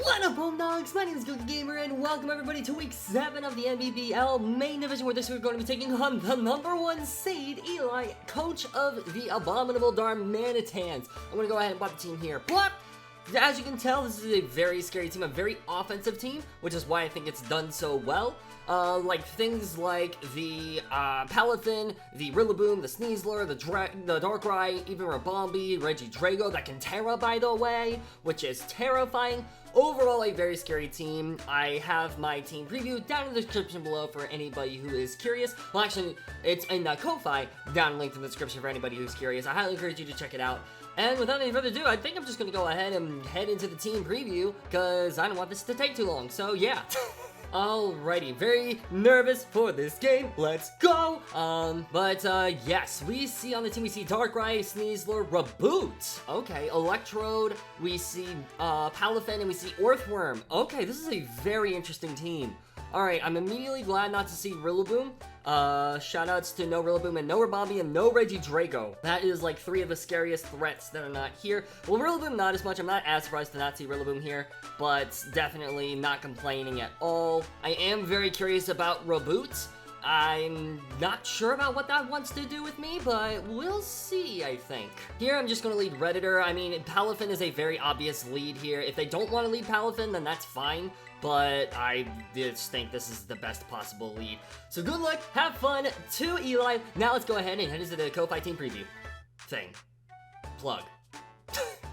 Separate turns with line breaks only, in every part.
What up, Homedawgs? My name is Gokey Gamer, and welcome everybody to week 7 of the NBBL main division, where this week we're going to be taking on the #1 seed, Eli, coach of the Abominable Darmanitans. I'm going to go ahead and pop the team here. What? As you can tell, this is a very scary team, a very offensive team, which is why I think it's done so well. Like things like the Palafin, the Rillaboom, the Sneasler, the Darkrai, even Abominable Regidrago that can Tera, by the way, which is terrifying. Overall, a very scary team. I have my team preview down in the description below for anybody who is curious. Well, actually, it's in the Ko-Fi down linked in the description for anybody who's curious. I highly encourage you to check it out. And without any further ado, I think I'm just going to go ahead and head into the team preview, because I don't want this to take too long, so yeah. Alrighty, very nervous for this game. Let's go! Yes, we see on the team, we see Darkrai, Sneasler, Reboot. Okay, Electrode, we see Palafin, and we see Earthworm. Okay, this is a very interesting team. Alright, I'm immediately glad not to see Rillaboom. Shoutouts to no Rillaboom and no Abominable and no Regidrago. That is like 3 of the scariest threats that are not here. Well, Rillaboom not as much. I'm not as surprised to not see Rillaboom here, but definitely not complaining at all. I am very curious about Reboot. I'm not sure about what that wants to do with me, but we'll see, I think. Here, I'm just going to lead Redditor. I mean, Palafin is a very obvious lead here. If they don't want to lead Palafin, then that's fine, but I just think this is the best possible lead. So good luck, have fun to Eli. Now let's go ahead and head into the Ko-Fi team preview thing. Plug.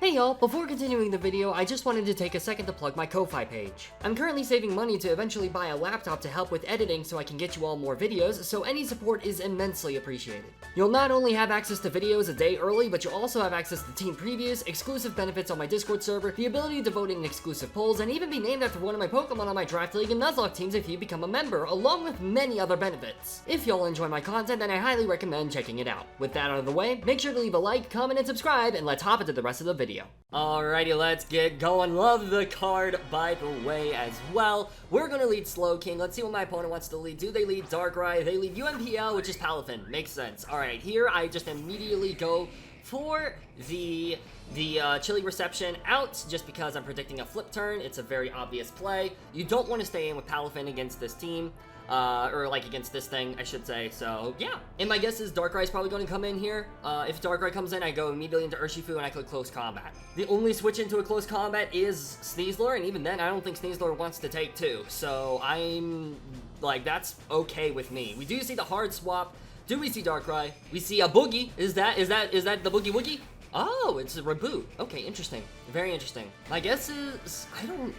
Hey y'all, before continuing the video, I just wanted to take a second to plug my Ko-Fi page. I'm currently saving money to eventually buy a laptop to help with editing so I can get you all more videos, so any support is immensely appreciated. You'll not only have access to videos a day early, but you'll also have access to team previews, exclusive benefits on my Discord server, the ability to vote in exclusive polls, and even be named after one of my Pokemon on my Draft League and NUZLOCKE teams if you become a member, along with many other benefits. If y'all enjoy my content, then I highly recommend checking it out. With that out of the way, make sure to leave a like, comment, and subscribe, and let's hop into the rest of the video. Alrighty, let's get going. Love the card, by the way, as well. We're gonna lead Slowking. Let's see what my opponent wants to lead. Do they lead Darkrai? They lead UMPL, which is Palafin. Makes sense. Alright, here I just immediately go for the Chilly Reception out, just because I'm predicting a flip turn. It's a very obvious play. You don't want to stay in with Palafin against this team. Or like against this thing, I should say, so yeah. And my guess is Darkrai is probably going to come in here. If Darkrai comes in, I go immediately into Urshifu and I click Close Combat. The only switch into a Close Combat is Sneasler, and even then, I don't think Sneasler wants to take 2. So I'm, like, that's okay with me. We do see the hard swap. Do we see Darkrai? We see a Boogie. Is that the Boogie Woogie? Oh, it's a Reboot. Okay, interesting. Very interesting. My guess is,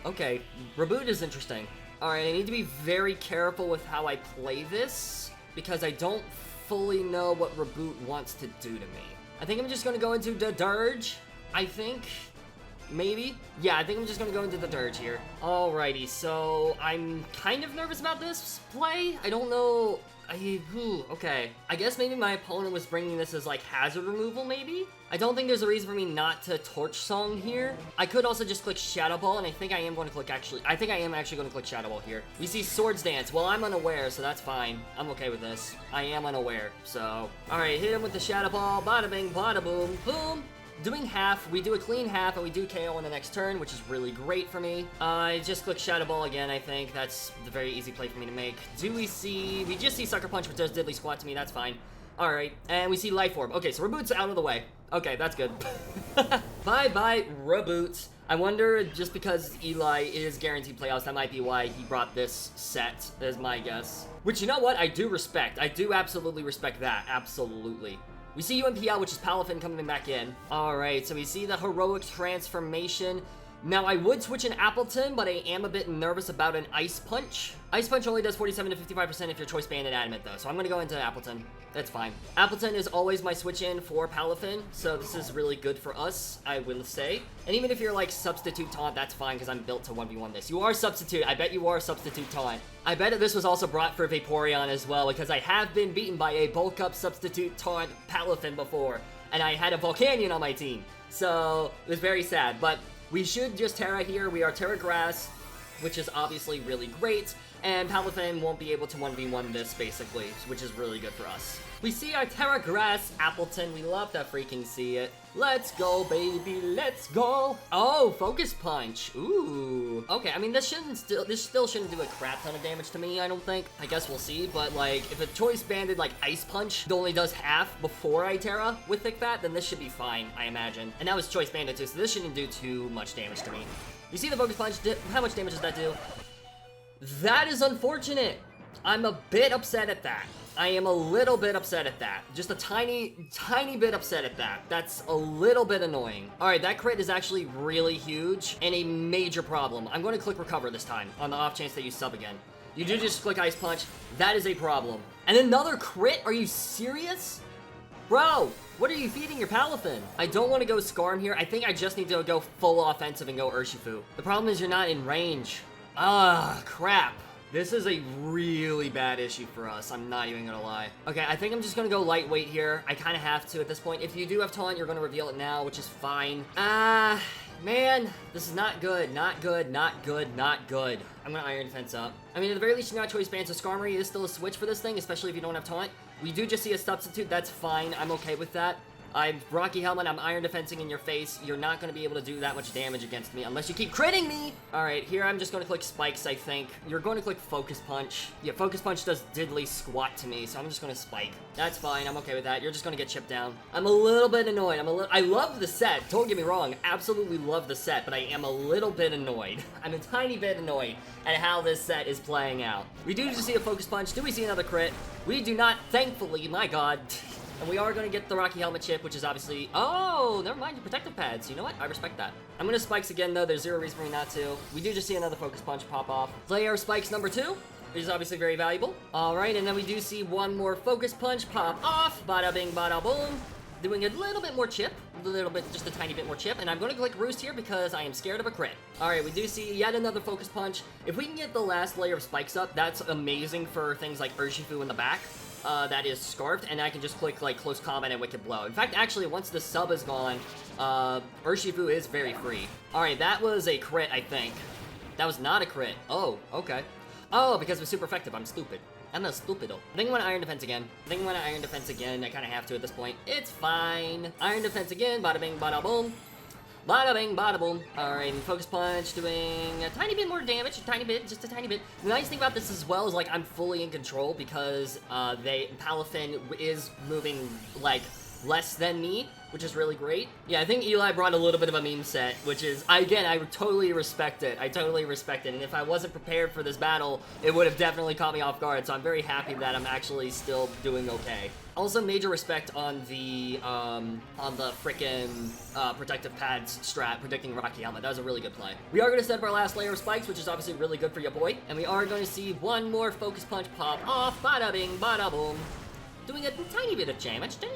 okay, Reboot is interesting. Alright, I need to be very careful with how I play this, because I don't fully know what Reboot wants to do to me. I think I'm just going to go into the Dirge, I think. Maybe? Yeah, I think I'm just going to go into the Dirge here. Alrighty, so I'm kind of nervous about this play. I don't know. Okay. I guess maybe my opponent was bringing this as like hazard removal, maybe? I don't think there's a reason for me not to Torch Song here. I could also just click Shadow Ball, and I think I am going to click I think I am actually going to click Shadow Ball here. We see Swords Dance. Well, I'm unaware, so that's fine. I'm okay with this. I am unaware, so. Alright, hit him with the Shadow Ball. Bada bing, bada boom, boom. Doing half, we do a clean half, and we do KO on the next turn, which is really great for me. I just click Shadow Ball again, I think. That's the very easy play for me to make. Do we see... We just see Sucker Punch, which does Diddly Squat to me. That's fine. Alright, and we see Life Orb. Okay, so Reboot's out of the way. Okay, that's good. Bye-bye, Reboot. I wonder, just because Eli is guaranteed playoffs, that might be why he brought this set, is my guess. Which, you know what? I do respect. I do absolutely respect that. Absolutely. We see UMPL, which is Palafin coming back in. Alright, so we see the Heroic Transformation. Now, I would switch an Appleton, but I am a bit nervous about an Ice Punch. Ice Punch only does 47 to 55% if your choice banded Adamant, though, so I'm going to go into Appleton. That's fine. Appleton is always my switch-in for Palafin, so this is really good for us, I will say. And even if you're, like, Substitute Taunt, that's fine, because I'm built to 1v1 this. You are Substitute. I bet you are Substitute Taunt. I bet that this was also brought for Vaporeon as well, because I have been beaten by a Bulk-Up Substitute Taunt Palafin before, and I had a Volcanion on my team, so it was very sad, but we should just Tera here. We are Tera Grass. which is obviously really great, and Palafin won't be able to 1v1 this, basically, which is really good for us. We see our Tera Grass Appleton. We love to freaking see it. Let's go, baby. Let's go. Oh, Focus Punch. Ooh. Okay, I mean, this still shouldn't do a crap ton of damage to me, I don't think. I guess we'll see, but, like, if a Choice Banded, like, Ice Punch only does half before I Tera with Thick Fat, then this should be fine, I imagine. And that was Choice Banded, too, so this shouldn't do too much damage to me. You see the Focus Punch? How much damage does that do? That is unfortunate. I'm a bit upset at that. I am a little bit upset at that. Just a tiny bit upset at that. That's a little bit annoying. All right, that crit is actually really huge and a major problem. I'm going to click recover this time on the off chance that you sub again. You do just click Ice Punch. That is a problem. And another crit? Are you serious? Bro, what are you feeding your Palafin? I don't want to go Scarm here. I think I just need to go full offensive and go Urshifu. The problem is you're not in range. Ah, crap. This is a really bad issue for us, I'm not even gonna lie. Okay, I think I'm just gonna go lightweight here. I kind of have to at this point. If you do have taunt, you're gonna reveal it now, which is fine. Man, this is not good, not good, not good, not good. I'm gonna Iron Defense up. I mean, at the very least, you're not Choice Band, so Skarmory is still a switch for this thing, especially if you don't have taunt. We do just see a substitute, that's fine, I'm okay with that. I'm Rocky Helmet, I'm Iron Defensing in your face. You're not going to be able to do that much damage against me unless you keep critting me! Alright, here I'm just going to click Spikes, I think. You're going to click Focus Punch. Yeah, Focus Punch does diddly squat to me, so I'm just going to Spike. That's fine, I'm okay with that. You're just going to get chipped down. I'm a little bit annoyed. I love the set, don't get me wrong. Absolutely love the set, but I am a little bit annoyed. I'm a tiny bit annoyed at how this set is playing out. We do just see a Focus Punch. Do we see another crit? We do not, thankfully, my god. And we are going to get the Rocky Helmet chip, which is obviously... Oh, never mind, your protective pads. You know what? I respect that. I'm going to Spikes again, though. There's zero reason for me not to. We do just see another Focus Punch pop off. Play our Spikes number 2, which is obviously very valuable. All right, and then we do see one more Focus Punch pop off. Bada bing, bada boom. Doing a little bit more chip. A little bit, just a tiny bit more chip. And I'm going to click Roost here because I am scared of a crit. All right, we do see yet another Focus Punch. If we can get the last layer of Spikes up, that's amazing for things like Urshifu in the back. That is Scarfed, and I can just click, like, Close Combat and Wicked Blow. In fact, actually, once the sub is gone, Urshifu is very free. Alright, that was a crit, I think. That was not a crit. Oh, okay. Oh, because it was super effective. I'm stupid. I'm not stupido. I think I'm gonna Iron Defense again. I kind of have to at this point. It's fine. Iron Defense again. Bada bing, bada boom. Bada bing, bada boom. Alright, Focus Punch doing a tiny bit more damage, just a tiny bit. The nice thing about this as well is, like, I'm fully in control because Palafin is moving, like, less than me, which is really great. Yeah, I think Eli brought a little bit of a meme set, which is, again, I totally respect it. I totally respect it, and if I wasn't prepared for this battle, it would have definitely caught me off guard, so I'm very happy that I'm actually still doing okay. Also, major respect on the frickin' protective pads strat, predicting Rocky Helmet. That was a really good play. We are going to set up our last layer of Spikes, which is obviously really good for your boy, and we are going to see one more Focus Punch pop off. Bada bing, bada boom. Doing a tiny bit of damage. Tiny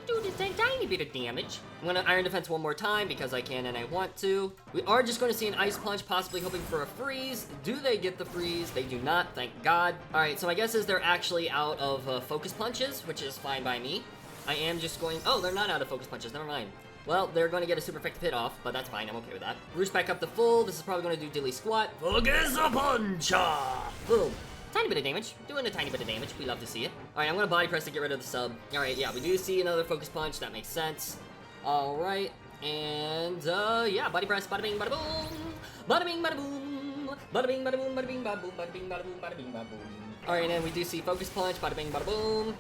bit of damage. I'm going to Iron Defense one more time because I can and I want to. We are just going to see an Ice Punch, possibly hoping for a freeze. Do they get the freeze? They do not, thank God. Alright, so my guess is they're actually out of Focus Punches, which is fine by me. I am just going... Oh, they're not out of Focus Punches, never mind. Well, they're going to get a super effective hit off, but that's fine, I'm okay with that. Roost back up to full. This is probably going to do Dilly Squat. Focus Puncha! Boom. Tiny bit of damage. Doing a tiny bit of damage. We love to see it. Alright, I'm going to Body Press to get rid of the sub. Alright, yeah, we do see another Focus Punch. That makes sense. Alright, and, yeah, Body Press. Bada bing, bada boom. Bada bing, bada boom. Bada bing, bada boom, bada bing, bada boom, bada bing, bada boom, bada bing, bada boom. Alright, and we do see Focus Punch. Bada bing, bada boom.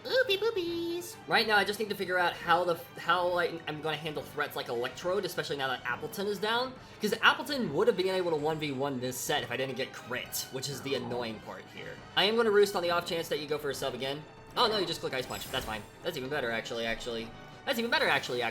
Oopie boopies. Right now, I just need to figure out how I'm going to handle threats like Electrode, especially now that Appleton is down. Because Appleton would have been able to 1v1 this set if I didn't get crit, which is the annoying part here. I am going to Roost on the off chance that you go for a sub again. Oh no, you just click Ice Punch. That's fine. That's even better, actually. That's even better, actually.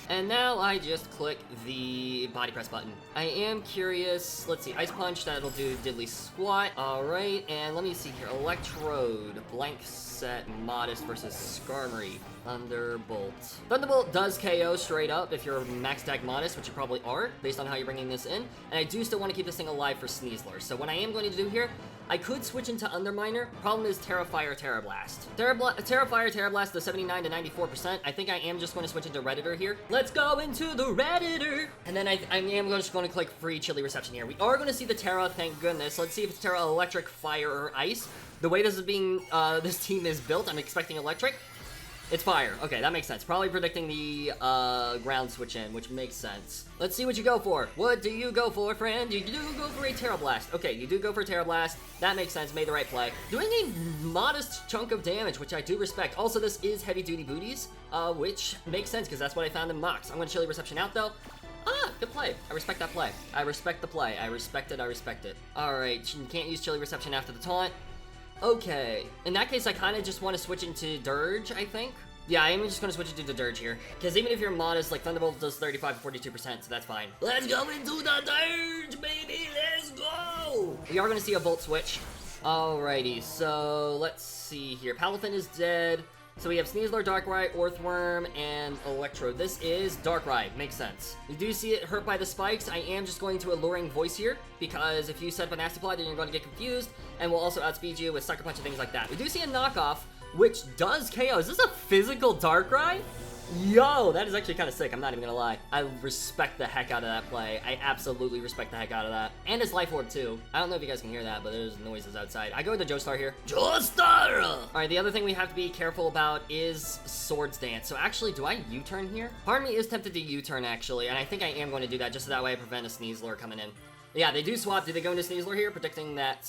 And now I just click the Body Press button. I am curious. Let's see. Ice Punch, that'll do Diddly Squat. Alright, and let me see here. Electrode. Blank set. Modest versus Skarmory. Thunderbolt. Thunderbolt does KO straight up if you're max attack modest, which you probably are, based on how you're bringing this in. And I do still want to keep this thing alive for Sneasler. So what I am going to do here, I could switch into Underminer. Problem is Tera Fire, Tera Blast. Tera Fire, Tera Blast, the 79 to 94%. I think I am just going to switch into Redditor here. Let's go into the Redditor. And then I am just going to click free Chilly Reception here. We are going to see the Tera, thank goodness. Let's see if it's Tera Electric, Fire, or Ice. The way this is being, this team is built, I'm expecting Electric. It's Fire. Okay, that makes sense. Probably predicting the ground switch in, which makes sense. Let's see what you go for. What do you go for, friend? You do go for a Tera Blast. Okay, you do go for a Tera Blast. That makes sense. Made the right play. Doing a modest chunk of damage, which I do respect. Also, this is Heavy Duty Booties, which makes sense because that's what I found in Mox. I'm going to Chilly Reception out, though. Ah, good play. I respect that play. I respect the play. I respect it. I respect it. All right, you can't use Chilly Reception after the taunt. Okay, in that case, I kind of just want to switch into Dirge, I think. Yeah, I am just going to switch into the Dirge here. Because even if you're modest, like, Thunderbolt does 35 to 42%, so that's fine. Let's go into the Dirge, baby! Let's go! We are going to see a Volt switch. Alrighty, so let's see here. Palafin is dead. So we have Sneasler, Darkrai, Orthworm, and Electro. This is Darkrai. Makes sense. We do see it hurt by the spikes. I am just going to Alluring Voice here, because if you set up an Astaply, then you're going to get confused, and we'll also outspeed you with Sucker Punch and things like that. We do see a knockoff, which does KO. Is this a physical Darkrai? Yo, that is actually kind of sick. I'm not even gonna lie. I respect the heck out of that play. I absolutely respect the heck out of that. And his Life Orb, too. I don't know if you guys can hear that, but there's noises outside. I go with the Joestar here. Joestar! Alright, the other thing we have to be careful about is Swords Dance. So actually, do I U-turn here? Part of me is tempted to U-turn, actually, and I think I am going to do that just so that way I prevent a Sneasler coming in. Yeah, they do swap. Do they go into Sneasler here, predicting that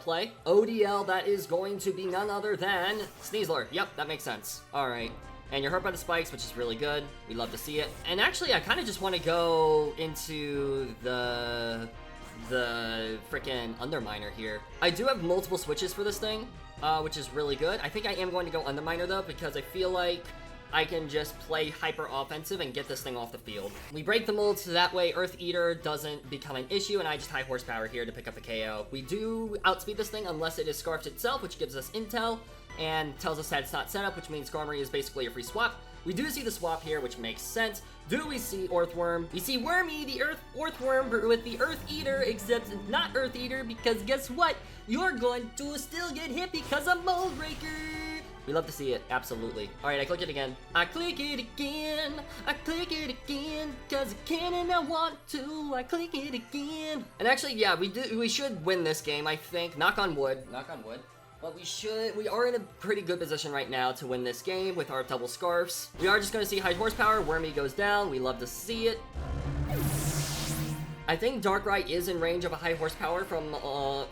play? ODL, that is going to be none other than Sneasler. Yep, that makes sense. Alright. And you're hurt by the spikes, which is really good. We love to see it. And actually, I kind of just want to go into the freaking Underminer here. I do have multiple switches for this thing, which is really good. I think I am going to go Underminer, though, because I feel like I can just play hyper offensive and get this thing off the field. We break the mold so that way Earth Eater doesn't become an issue, and I just high horsepower here to pick up the KO. We do outspeed this thing unless it is Scarfed itself, which gives us intel and tells us that it's not set up, which means Skarmory is basically a free swap. We do see the swap here, which makes sense. Do we see Orthworm? We see Wormy, the Orthworm with the Earth Eater, except it's not Earth Eater because guess what? You're going to still get hit because of Mold Breaker. We love to see it, absolutely. All right, I click it again. I click it again. I click it again because I can and I want to. I click it again. And actually, yeah, we should win this game, I think. Knock on wood. Knock on wood. But we are in a pretty good position right now to win this game with our double scarfs. We are just going to see high horsepower. Wormy goes down. We love to see it. I think Darkrai is in range of a high horsepower from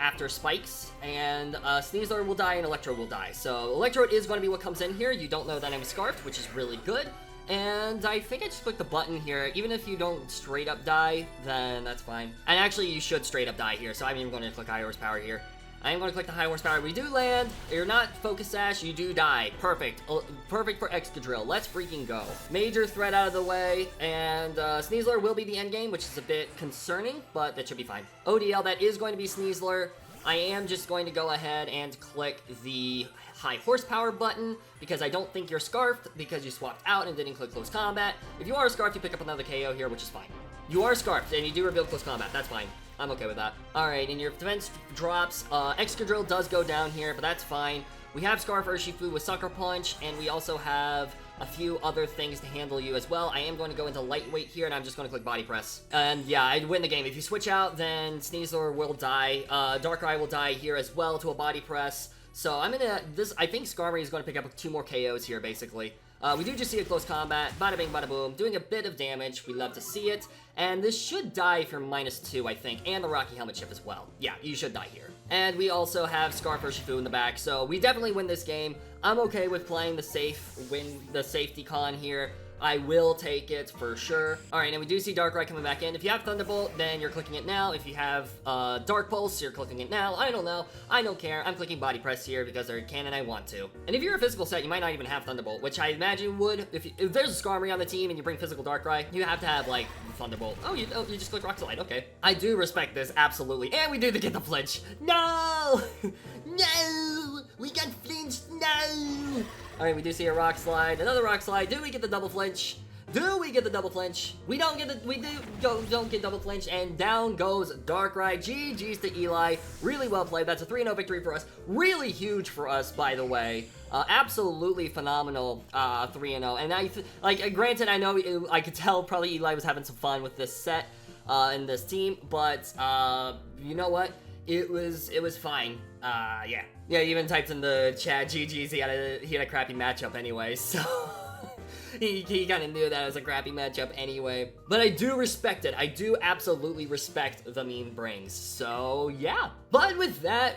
after spikes, and Sneasler will die and Electro will die. So Electro is going to be what comes in here. You don't know that I'm scarfed, which is really good. And I think I just click the button here. Even if you don't straight up die, then that's fine. And actually, you should straight up die here, so I'm even going to click high horsepower here. I am going to click the high horsepower. We do land. You're not Focus Sash. You do die. Perfect. Perfect for Excadrill. Let's freaking go. Major threat out of the way. And Sneasler will be the end game, which is a bit concerning, but that should be fine. ODL, that is going to be Sneasler. I am just going to go ahead and click the high horsepower button because I don't think you're scarfed because you swapped out and didn't click close combat. If you are scarfed, you pick up another KO here, which is fine. You are scarfed and you do reveal close combat. That's fine. I'm okay with that. Alright, and your defense drops. Excadrill does go down here, but that's fine. We have Scarf Urshifu with Sucker Punch, and we also have a few other things to handle you as well. I am going to go into Lightweight here, and I'm just going to click Body Press. And yeah, I'd win the game. If you switch out, then Sneasler will die. Darkrai will die here as well to a Body Press. So I'm gonna, I think Skarmory is going to pick up 2 more KOs here, basically. We do just see a close combat, bada bing, bada boom, doing a bit of damage. We love to see it. And this should die if you're -2, I think, and the Rocky Helmet chip as well. Yeah, you should die here. And we also have Scarf Urshifu in the back, so we definitely win this game. I'm okay with playing the safety con here. I will take it for sure. Alright, and we do see Darkrai coming back in. If you have Thunderbolt, then you're clicking it now. If you have Dark Pulse, you're clicking it now. I don't know. I don't care. I'm clicking Body Press here because I can and I want to. And if you're a physical set, you might not even have Thunderbolt, which I imagine would. If there's a Skarmory on the team and you bring physical Darkrai, you have to have, like, Thunderbolt. Oh, you just click Rock Slide. Okay. I do respect this, absolutely. And we do get the flinch. No! No! We got flinched. No! Alright, we do see a rock slide. Another rock slide. Do we get the double flinch? Do we get the double flinch? We don't get don't get double flinch, and down goes Darkrai. GG's to Eli. Really well played. That's a 3-0 victory for us. Really huge for us, by the way. Absolutely phenomenal 3-0. And granted, I know I could tell probably Eli was having some fun with this set and this team, but you know what? It was fine. Yeah. Yeah, he even typed in the chat, GG's, he had a crappy matchup anyway, so he kind of knew that it was a crappy matchup anyway. But I do respect it. I do absolutely respect the meme brings. So yeah. But with that,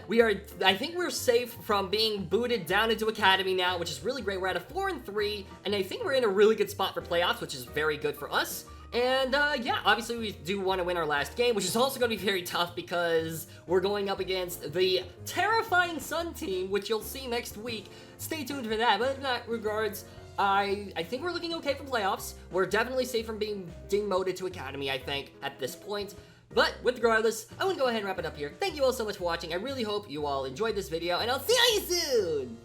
I think we're safe from being booted down into Academy now, which is really great. We're at a 4-3, and I think we're in a really good spot for playoffs, which is very good for us. And yeah, obviously we do want to win our last game, which is also going to be very tough because we're going up against the terrifying Sun team, which you'll see next week. Stay tuned for that. But in that regards, I think we're looking okay for playoffs. We're definitely safe from being demoted to Academy, I think, at this point. But regardless, I want to go ahead and wrap it up here. Thank you all so much for watching. I really hope you all enjoyed this video, and I'll see you soon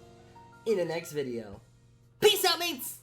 in the next video. Peace out, mates!